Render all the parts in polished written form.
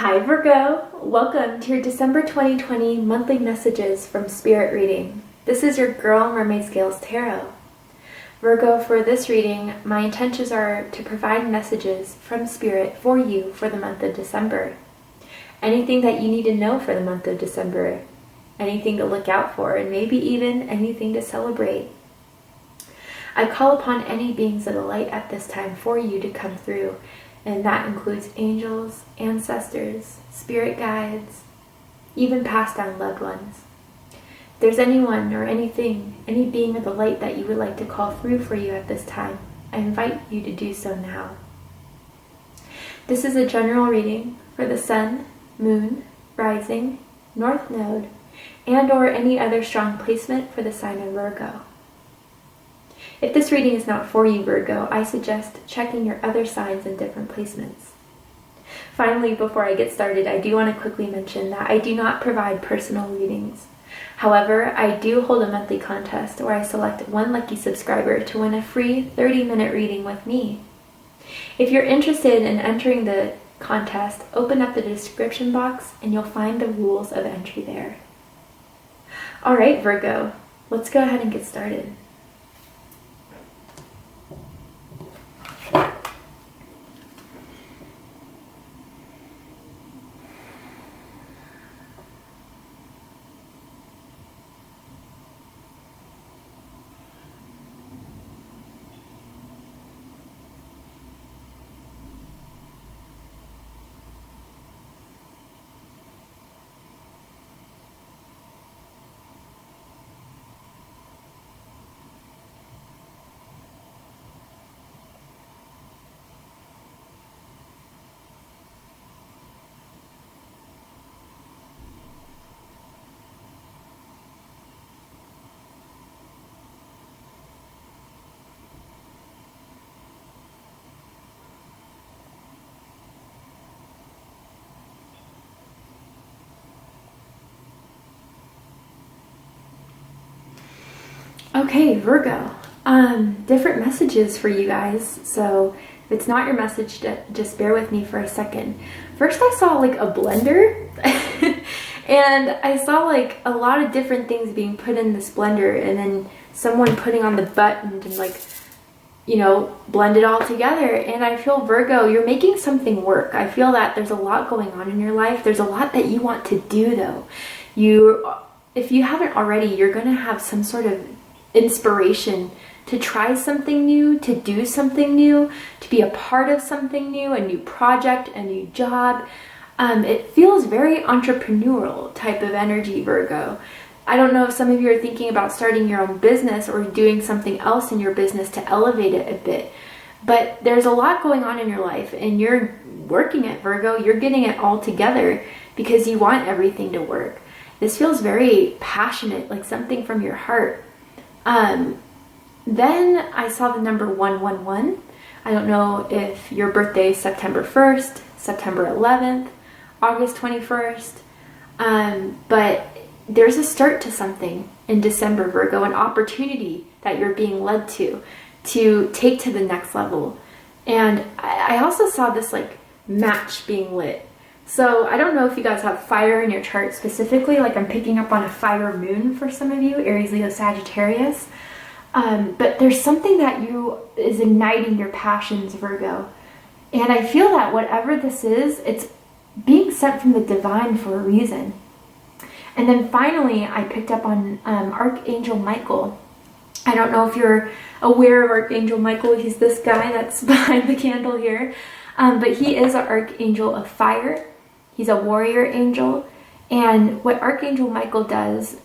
Hi Virgo, welcome to your December 2020 monthly messages from Spirit Reading. This is your girl Mermaid Scales Tarot. Virgo, for this reading, my intentions are to provide messages from Spirit for you for the month of December. Anything that you need to know for the month of December, anything to look out for, and maybe even anything to celebrate. I call upon any beings of the light at this time for you to come through. And that includes angels, ancestors, spirit guides, even passed down loved ones. If there's anyone or anything, any being of the light that you would like to call through for you at this time, I invite you to do so now. This is a general reading for the sun, moon, rising, north node, and or any other strong placement for the sign of Virgo. If this reading is not for you, Virgo, I suggest checking your other signs and different placements. Finally, before I get started, I do want to quickly mention that I do not provide personal readings. However, I do hold a monthly contest where I select one lucky subscriber to win a free 30-minute reading with me. If you're interested in entering the contest, open up the description box and you'll find the rules of entry there. All right, Virgo, let's go ahead and get started. Okay, Virgo, different messages for you guys, so if it's not your message, just bear with me for a second. First, I saw like a blender, and I saw like a lot of different things being put in this blender, and then someone putting on the button and like, you know, blend it all together. And I feel, Virgo, you're making something work. I feel that there's a lot going on in your life. There's a lot that you want to do, though. If you haven't already, you're going to have some sort of inspiration to try something new, to do something new, to be a part of something new, a new project, a new job. It feels very entrepreneurial type of energy, Virgo. I don't know if some of you are thinking about starting your own business or doing something else in your business to elevate it a bit. But there's a lot going on in your life and you're working it, Virgo. You're getting it all together because you want everything to work. This feels very passionate, like something from your heart. Then I saw the number 111. I don't know if your birthday is September 1st, September 11th, August 21st, but there's a start to something in December, Virgo, an opportunity that you're being led to take to the next level. And I also saw this like match being lit. So I don't know if you guys have fire in your chart specifically, like I'm picking up on a fire moon for some of you, Aries, Leo, Sagittarius. But there's something that is igniting your passions, Virgo. And I feel that whatever this is, it's being sent from the divine for a reason. And then finally, I picked up on Archangel Michael. I don't know if you're aware of Archangel Michael. He's this guy that's behind the candle here. But he is an archangel of fire. He's a warrior angel. And what Archangel Michael does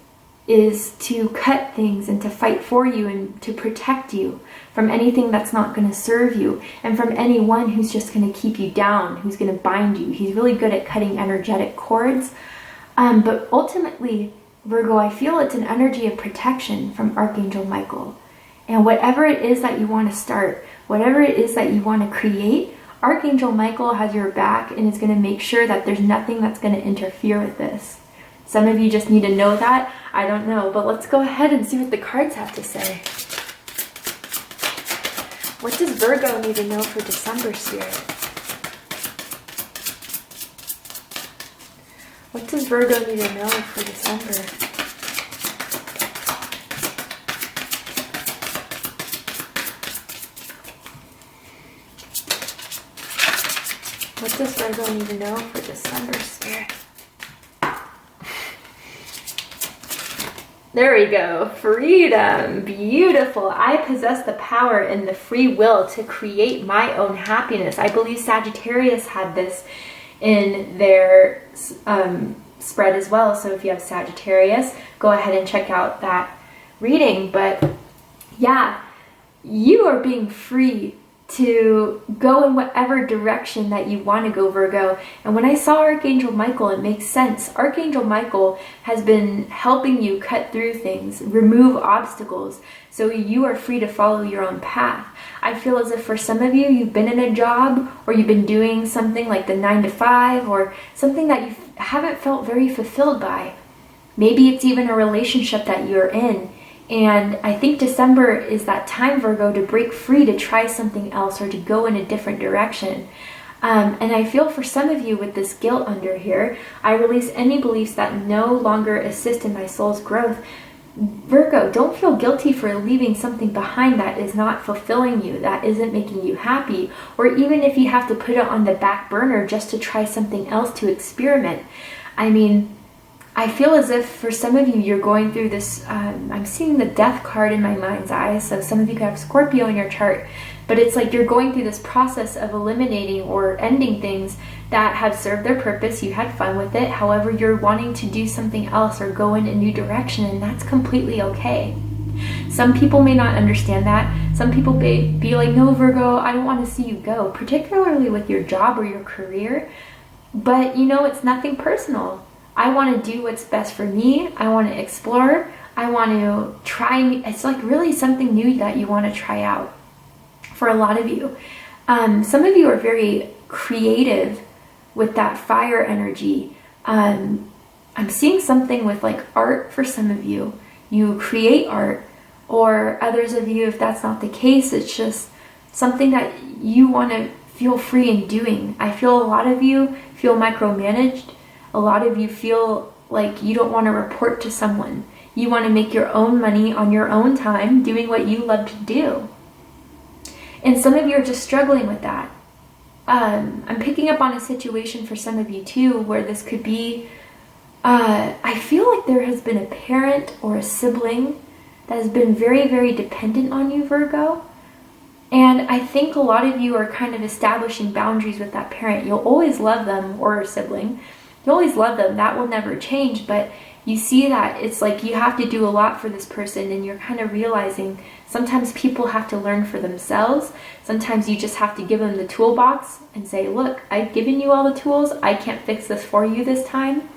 is to cut things and to fight for you and to protect you from anything that's not going to serve you and from anyone who's just going to keep you down, who's going to bind you. He's really good at cutting energetic cords. But ultimately, Virgo, I feel it's an energy of protection from Archangel Michael. And whatever it is that you want to start, whatever it is that you want to create, Archangel Michael has your back and is going to make sure that there's nothing that's going to interfere with this. Some of you just need to know that. I don't know, but let's go ahead and see what the cards have to say. What does Virgo need to know for December, Spirit? What does Virgo need to know for December? What does Virgo need to know for December, Spirit? There we go. Freedom. Beautiful. I possess the power and the free will to create my own happiness. I believe Sagittarius had this in their spread as well. So if you have Sagittarius, go ahead and check out that reading. But yeah, you are being free to go in whatever direction that you want to go, Virgo. And when I saw Archangel Michael, it makes sense. Archangel Michael has been helping you cut through things, remove obstacles, so you are free to follow your own path. I feel as if for some of you, you've been in a job or you've been doing something like the 9 to 5 or something that you haven't felt very fulfilled by. Maybe it's even a relationship that you're in. And I think December is that time, Virgo, to break free, to try something else or to go in a different direction. And I feel for some of you with this guilt under here, I release any beliefs that no longer assist in my soul's growth. Virgo, don't feel guilty for leaving something behind that is not fulfilling you, that isn't making you happy, or even if you have to put it on the back burner just to try something else to experiment. I mean, I feel as if for some of you, you're going through this, I'm seeing the death card in my mind's eye, so some of you could have Scorpio in your chart, but it's like you're going through this process of eliminating or ending things that have served their purpose. You had fun with it. However, you're wanting to do something else or go in a new direction, and that's completely okay. Some people may not understand that. Some people may be like, no, Virgo, I don't want to see you go, particularly with your job or your career. But you know, it's nothing personal. I want to do what's best for me. I want to explore. I want to try. It's like really something new that you want to try out for a lot of you. Some of you are very creative with that fire energy. I'm seeing something with like art for some of you. You create art, or others of you, if that's not the case, it's just something that you want to feel free in doing. I feel a lot of you feel micromanaged. A lot of you feel like you don't want to report to someone. You want to make your own money on your own time, doing what you love to do. And some of you are just struggling with that. I'm picking up on a situation for some of you too, where this could be, I feel like there has been a parent or a sibling that has been very, very dependent on you, Virgo. And I think a lot of you are kind of establishing boundaries with that parent. You'll always love them, or a sibling. You always love them. That will never change. But you see that it's like you have to do a lot for this person, and you're kind of realizing sometimes people have to learn for themselves. Sometimes you just have to give them the toolbox and say, look, I've given you all the tools. I can't fix this for you this time.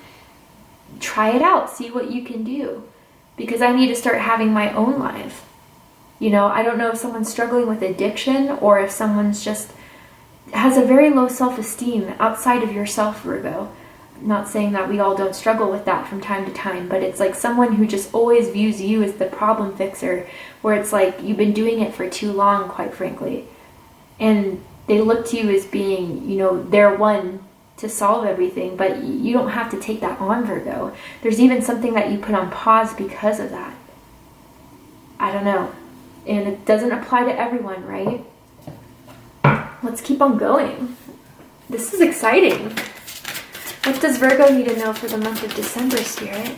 Try it out. See what you can do. Because I need to start having my own life. You know, I don't know if someone's struggling with addiction, or if someone's just has a very low self-esteem outside of yourself, Virgo. Not saying that we all don't struggle with that from time to time, but it's like someone who just always views you as the problem fixer, where it's like you've been doing it for too long, quite frankly. And they look to you as being, you know, their one to solve everything, but you don't have to take that on, Virgo. There's even something that you put on pause because of that. I don't know. And it doesn't apply to everyone, right? Let's keep on going. This is exciting. What does Virgo need to know for the month of December, Spirit?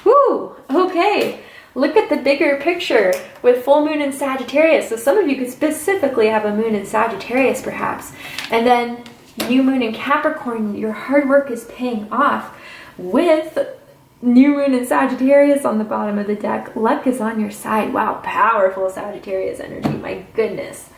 Woo! Okay. Look at the bigger picture with full moon in Sagittarius. So some of you could specifically have a moon in Sagittarius, perhaps. And then new moon in Capricorn. Your hard work is paying off with new moon in Sagittarius on the bottom of the deck. Luck is on your side. Wow, powerful Sagittarius energy. My goodness.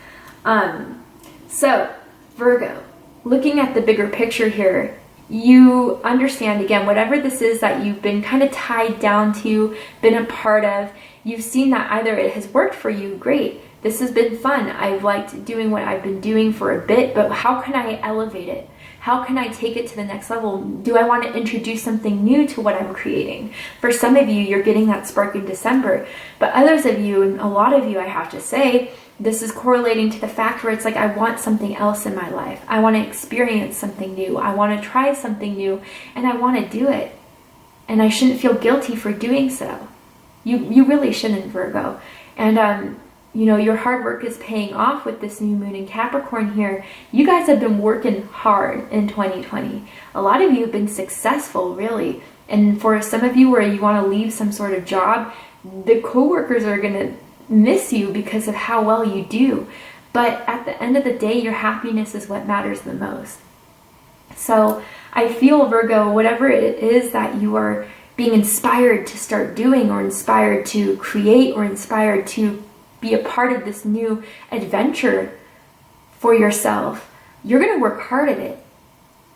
So, Virgo, looking at the bigger picture here, you understand, again, whatever this is that you've been kind of tied down to, been a part of, you've seen that either it has worked for you, great. This has been fun. I've liked doing what I've been doing for a bit, but how can I elevate it? How can I take it to the next level? Do I want to introduce something new to what I'm creating? For some of you, you're getting that spark in December, but others of you, and a lot of you, I have to say, this is correlating to the fact where it's like, I want something else in my life. I want to experience something new. I want to try something new, and I want to do it. And I shouldn't feel guilty for doing so. You really shouldn't, Virgo. And, you know, your hard work is paying off with this new moon in Capricorn here. You guys have been working hard in 2020. A lot of you have been successful, really. And for some of you where you want to leave some sort of job, the coworkers are going to miss you because of how well you do. But at the end of the day, your happiness is what matters the most. So I feel, Virgo, whatever it is that you are being inspired to start doing, or inspired to create, or inspired to be a part of this new adventure for yourself, you're going to work hard at it.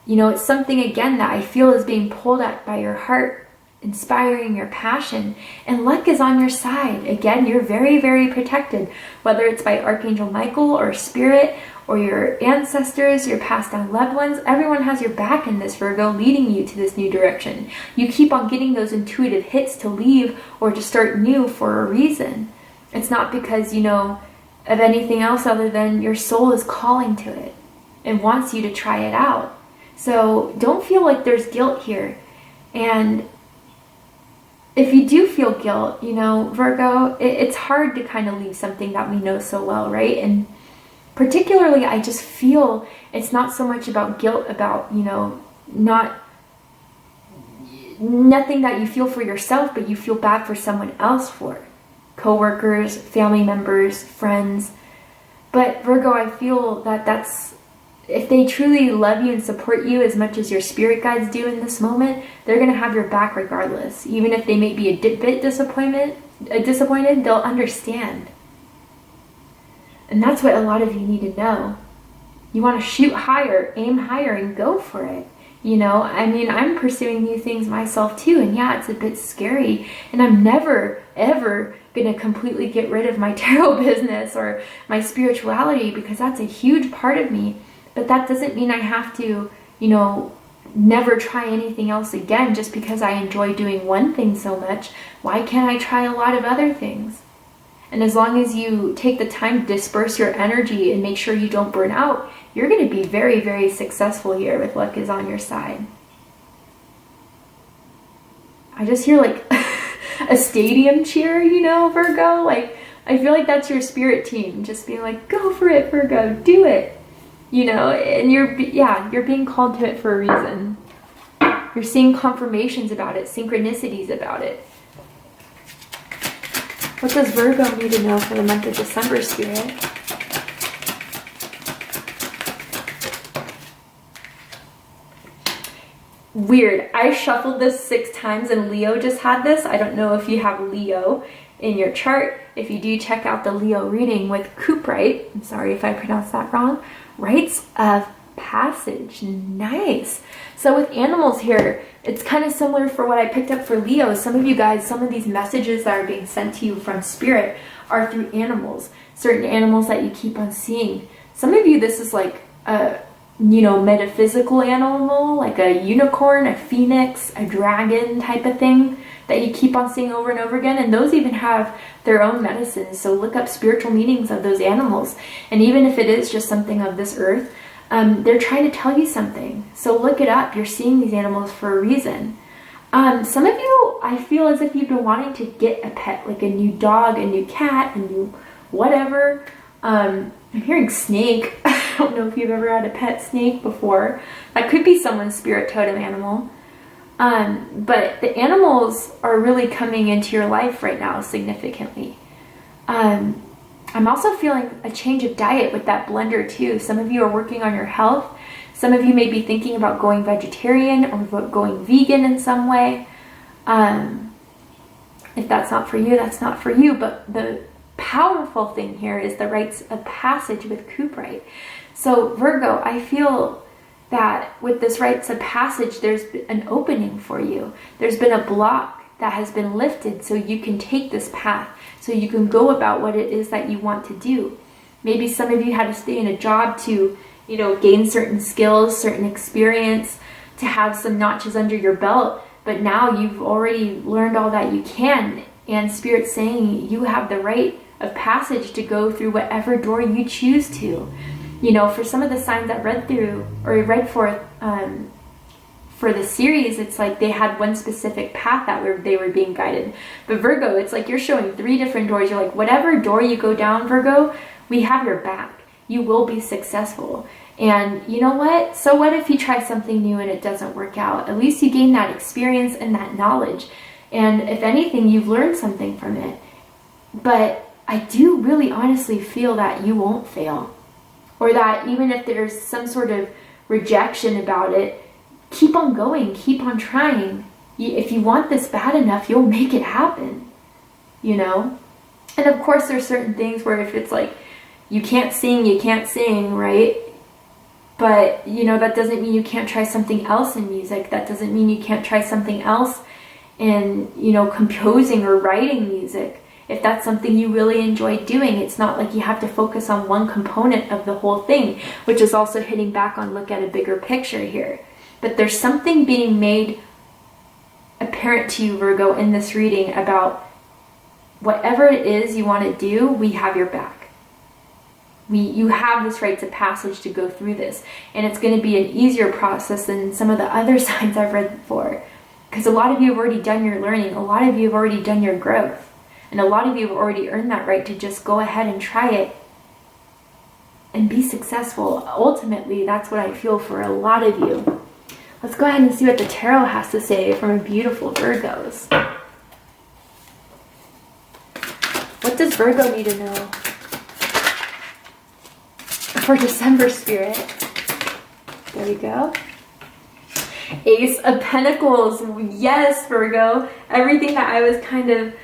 You know, it's something, again, that I feel is being pulled at by your heart, inspiring your passion, and luck is on your side. Again, you're very, very protected, whether it's by Archangel Michael or Spirit or your ancestors, your passed down loved ones. Everyone has your back in this, Virgo, leading you to this new direction. You keep on getting those intuitive hits to leave or to start new for a reason. It's not because, you know, of anything else other than your soul is calling to it and wants you to try it out. So don't feel like there's guilt here. And if you do feel guilt, you know, Virgo, it's hard to kind of leave something that we know so well, right? And particularly, I just feel it's not so much about guilt, about, you know, nothing that you feel for yourself, but you feel bad for someone else for. Coworkers, family members, friends. But Virgo, I feel that that's, if they truly love you and support you as much as your spirit guides do in this moment, they're going to have your back regardless. Even if they may be a bit disappointed, they'll understand. And that's what a lot of you need to know. You want to shoot higher, aim higher, and go for it. You know, I mean, I'm pursuing new things myself too, and yeah, it's a bit scary. And I'm never, ever going to completely get rid of my tarot business or my spirituality, because that's a huge part of me. But that doesn't mean I have to, you know, never try anything else again just because I enjoy doing one thing so much. Why can't I try a lot of other things? And as long as you take the time to disperse your energy and make sure you don't burn out, you're going to be very, very successful here with luck is on your side. I just hear like a stadium cheer, you know, Virgo. Like, I feel like that's your spirit team just being like, go for it, Virgo, do it. You know, and you're being called to it for a reason. You're seeing confirmations about it, synchronicities about it. What does Virgo need to know for the month of December, Spirit? Weird. I shuffled this 6 times and Leo just had this. I don't know if you have Leo in your chart. If you do, check out the Leo reading with Cuprite. I'm sorry if I pronounced that wrong. Rites of Passage. Nice. So with animals here, it's kind of similar for what I picked up for Leo. Some of you guys, some of these messages that are being sent to you from Spirit are through animals. Certain animals that you keep on seeing. Some of you, this is like a, you know, metaphysical animal, like a unicorn, a phoenix, a dragon type of thing that you keep on seeing over and over again. And those even have their own medicines. So look up spiritual meanings of those animals. And even if it is just something of this earth, they're trying to tell you something. So look it up. You're seeing these animals for a reason. Some of you, I feel as if you've been wanting to get a pet, like a new dog, a new cat, a new whatever. I'm hearing snake. I don't know if you've ever had a pet snake before. That could be someone's spirit totem animal. But the animals are really coming into your life right now significantly. I'm also feeling a change of diet with that blender too. Some of you are working on your health. Some of you may be thinking about going vegetarian or going vegan in some way. If that's not for you, that's not for you. But the powerful thing here is the rites of passage with Cuprite. So Virgo, I feel that with this rites of passage, there's an opening for you. There's been a block that has been lifted so you can take this path, so you can go about what it is that you want to do. Maybe some of you had to stay in a job to, you know, gain certain skills, certain experience, to have some notches under your belt, but now you've already learned all that you can, and Spirit's saying you have the right of passage to go through whatever door you choose to. You know, for some of the signs I've read through, or read for the series, it's like they had one specific path that they were being guided. But Virgo, it's like you're showing 3 different doors. You're like, whatever door you go down, Virgo, we have your back. You will be successful. And you know what? So what if you try something new and it doesn't work out? At least you gain that experience and that knowledge. And if anything, you've learned something from it. But I do really honestly feel that you won't fail. Or that even if there's some sort of rejection about it, keep on going, keep on trying. If you want this bad enough, you'll make it happen, you know? And of course, there's certain things where if it's like, you can't sing, right? But, you know, that doesn't mean you can't try something else in music. That doesn't mean you can't try something else in, you know, composing or writing music. If that's something you really enjoy doing, it's not like you have to focus on one component of the whole thing, which is also hitting back on look at a bigger picture here. But there's something being made apparent to you, Virgo, in this reading about whatever it is you want to do, we have your back. You have this rites of passage to go through this. And it's going to be an easier process than some of the other signs I've read before. Because a lot of you have already done your learning. A lot of you have already done your growth. And a lot of you have already earned that right to just go ahead and try it and be successful. Ultimately, that's what I feel for a lot of you. Let's go ahead and see what the tarot has to say from beautiful Virgos. What does Virgo need to know for December, Spirit? There we go. Ace of Pentacles. Yes, Virgo. Everything that I was kind of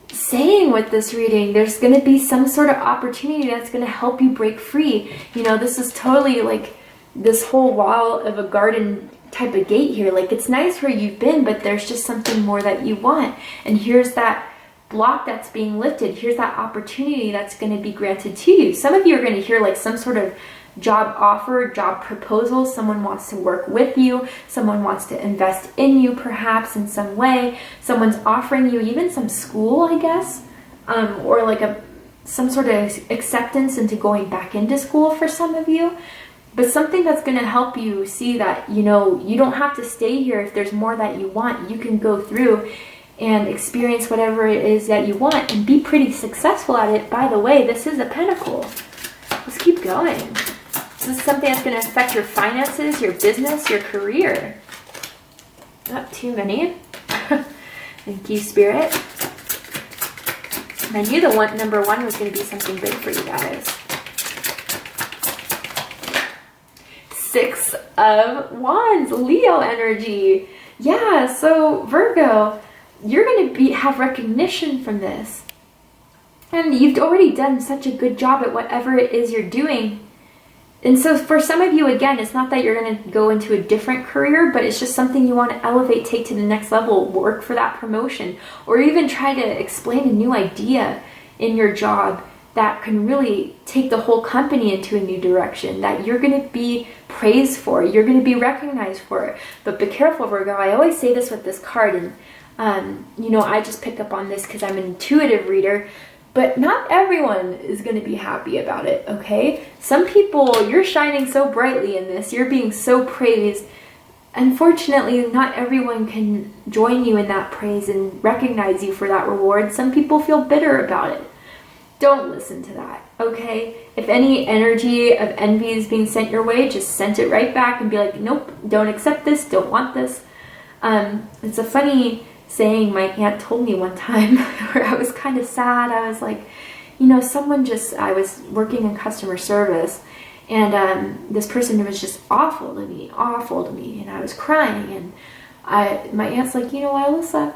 saying with this reading, there's going to be some sort of opportunity that's going to help you break free. You know, this is totally like this whole wall of a garden type of gate here. Like, it's nice where you've been, but there's just something more that you want. And here's that block that's being lifted. Here's that opportunity that's going to be granted to you. Some of you are going to hear like some sort of job offer, job proposal. Someone wants to work with you. Someone wants to invest in you perhaps in some way. Someone's offering you even some school, I guess, or like some sort of acceptance into going back into school for some of you. But something that's going to help you see that, you know, you don't have to stay here if there's more that you want. You can go through and experience whatever it is that you want and be pretty successful at it. By the way, this is a pentacle. Let's keep going. This is something that's going to affect your finances, your business, your career. Not too many. Thank you, Spirit. And I knew the number one was going to be something big for you guys. 6 of Wands, Leo energy. Yeah, so Virgo, you're going to have recognition from this. And you've already done such a good job at whatever it is you're doing. And so for some of you, again, it's not that you're going to go into a different career, but it's just something you want to elevate, take to the next level, work for that promotion, or even try to explain a new idea in your job that can really take the whole company into a new direction, that you're going to be praised for, you're going to be recognized for it. But be careful, Virgo. I always say this with this card, and you know, I just pick up on this because I'm an intuitive reader, but not everyone is going to be happy about it, okay? Some people, you're shining so brightly in this, you're being so praised. Unfortunately, not everyone can join you in that praise and recognize you for that reward. Some people feel bitter about it. Don't listen to that, okay? If any energy of envy is being sent your way, just send it right back and be like, nope, don't accept this, don't want this. It's a funny saying my aunt told me one time where I was kind of sad. I was like, you know, I was working in customer service, and this person was just awful to me, and I was crying, and my aunt's like, you know what, Alyssa,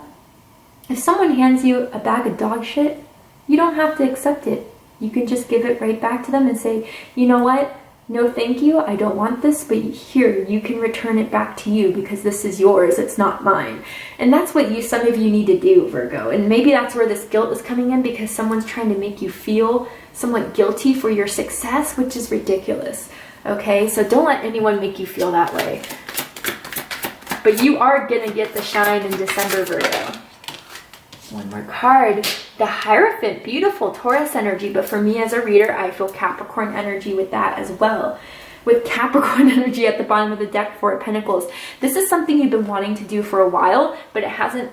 if someone hands you a bag of dog shit, you don't have to accept it. You can just give it right back to them and say, you know what? No, thank you. I don't want this, but here, you can return it back to you because this is yours. It's not mine. And that's what some of you need to do, Virgo. And maybe that's where this guilt is coming in, because someone's trying to make you feel somewhat guilty for your success, which is ridiculous. Okay? So don't let anyone make you feel that way. But you are going to get the shine in December, Virgo. One more card. The Hierophant. Beautiful Taurus energy. But for me as a reader, I feel Capricorn energy with that as well. With Capricorn energy at the bottom of the deck, Four of Pentacles. This is something you've been wanting to do for a while, but it hasn't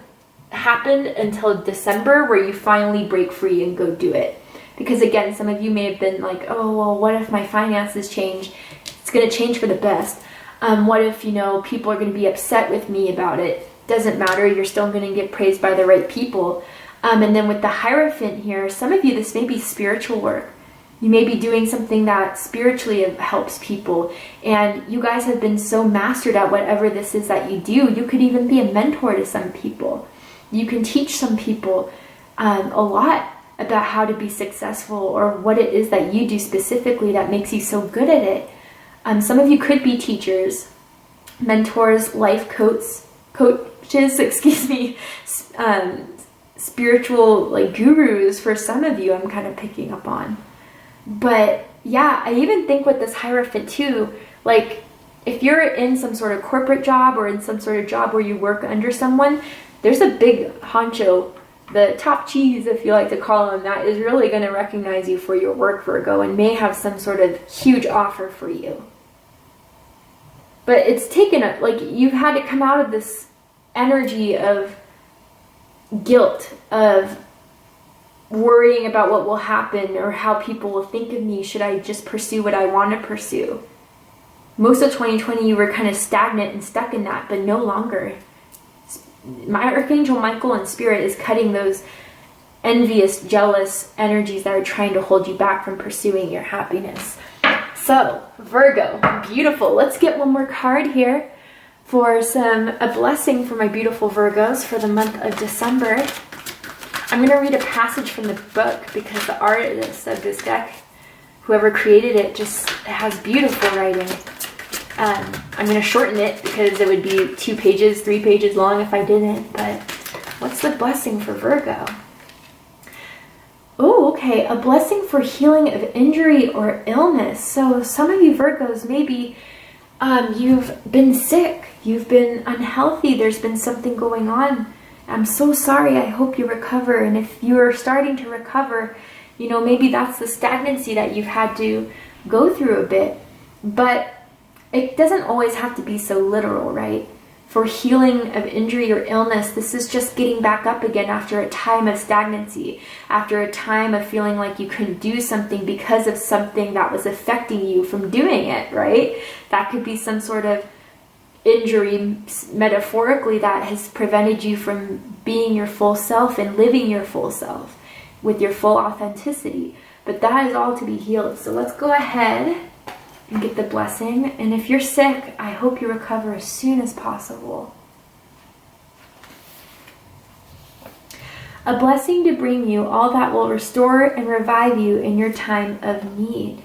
happened until December, where you finally break free and go do it. Because again, some of you may have been like, oh, well, what if my finances change? It's going to change for the best. What if, you know, people are going to be upset with me about it? Doesn't matter. You're still going to get praised by the right people. And then with the Hierophant here, some of you, this may be spiritual work. You may be doing something that spiritually helps people, and you guys have been so mastered at whatever this is that you do. You could even be a mentor to some people. You can teach some people a lot about how to be successful, or what it is that you do specifically that makes you so good at it. Some of you could be teachers, mentors, life coaches, excuse me, spiritual like gurus for some of you, I'm kind of picking up on. But yeah, I even think with this Hierophant too, like if you're in some sort of corporate job or in some sort of job where you work under someone, there's a big honcho, the top cheese, if you like to call him, that is really going to recognize you for your work, Virgo, and may have some sort of huge offer for you. But it's taken, like, you've had to come out of this energy of guilt, of worrying about what will happen or how people will think of me. Should I just pursue what I want to pursue? Most of 2020, you were kind of stagnant and stuck in that, but no longer. My Archangel Michael in Spirit is cutting those envious, jealous energies that are trying to hold you back from pursuing your happiness. So, Virgo, beautiful. Let's get one more card here for a blessing for my beautiful Virgos for the month of December. I'm going to read a passage from the book because the artist of this deck, whoever created it, just has beautiful writing. I'm going to shorten it because it would be 2 pages, 3 pages long if I didn't. But what's the blessing for Virgo? Oh, okay. A blessing for healing of injury or illness. So some of you Virgos, maybe you've been sick. You've been unhealthy. There's been something going on. I'm so sorry. I hope you recover. And if you're starting to recover, you know, maybe that's the stagnancy that you've had to go through a bit. But it doesn't always have to be so literal, right? For healing of injury or illness, this is just getting back up again after a time of stagnancy, after a time of feeling like you couldn't do something because of something that was affecting you from doing it, right? That could be some sort of injury, metaphorically, that has prevented you from being your full self and living your full self with your full authenticity. But that is all to be healed. So let's go ahead and get the blessing. And if you're sick, I hope you recover as soon as possible. A blessing to bring you all that will restore and revive you in your time of need.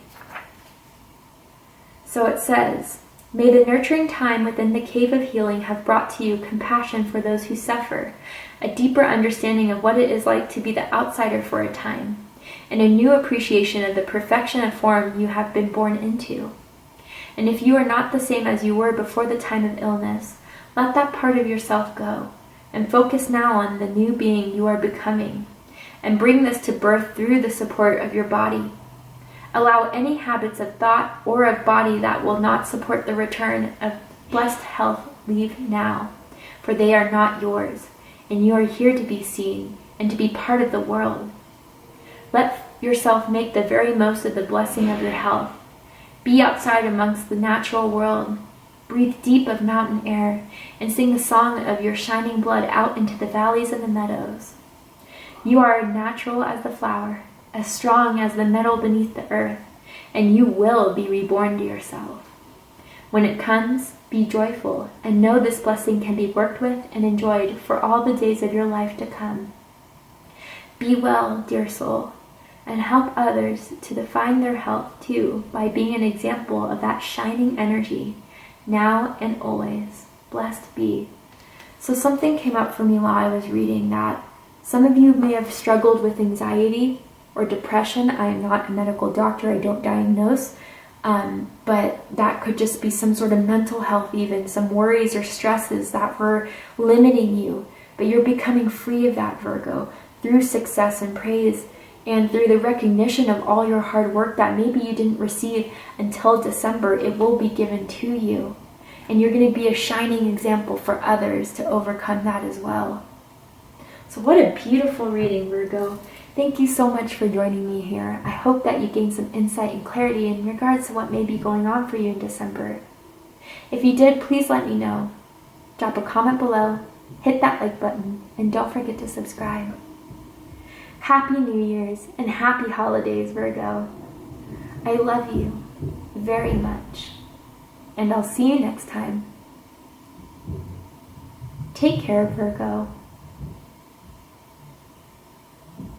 So it says, may the nurturing time within the cave of healing have brought to you compassion for those who suffer, a deeper understanding of what it is like to be the outsider for a time, and a new appreciation of the perfection of form you have been born into. And if you are not the same as you were before the time of illness, let that part of yourself go, and focus now on the new being you are becoming, and bring this to birth through the support of your body. Allow any habits of thought or of body that will not support the return of blessed health leave now, for they are not yours, and you are here to be seen and to be part of the world. Let yourself make the very most of the blessing of your health. Be outside amongst the natural world. Breathe deep of mountain air and sing the song of your shining blood out into the valleys and the meadows. You are natural as the flower, as strong as the metal beneath the earth, and you will be reborn to yourself. When it comes, be joyful and know this blessing can be worked with and enjoyed for all the days of your life to come. Be well, dear soul, and help others to define their health too by being an example of that shining energy, now and always. Blessed be. So something came up for me while I was reading that some of you may have struggled with anxiety or depression. I am not a medical doctor, I don't diagnose, but that could just be some sort of mental health, even some worries or stresses that were limiting you but you're becoming free of that, Virgo, through success and praise, and through the recognition of all your hard work that maybe you didn't receive until December. It will be given to you, and you're going to be a shining example for others to overcome that as well. So what a beautiful reading, Virgo. Thank you so much for joining me here. I hope that you gained some insight and clarity in regards to what may be going on for you in December. If you did, please let me know. Drop a comment below, hit that like button, and don't forget to subscribe. Happy New Year's and happy holidays, Virgo. I love you very much, and I'll see you next time. Take care, Virgo.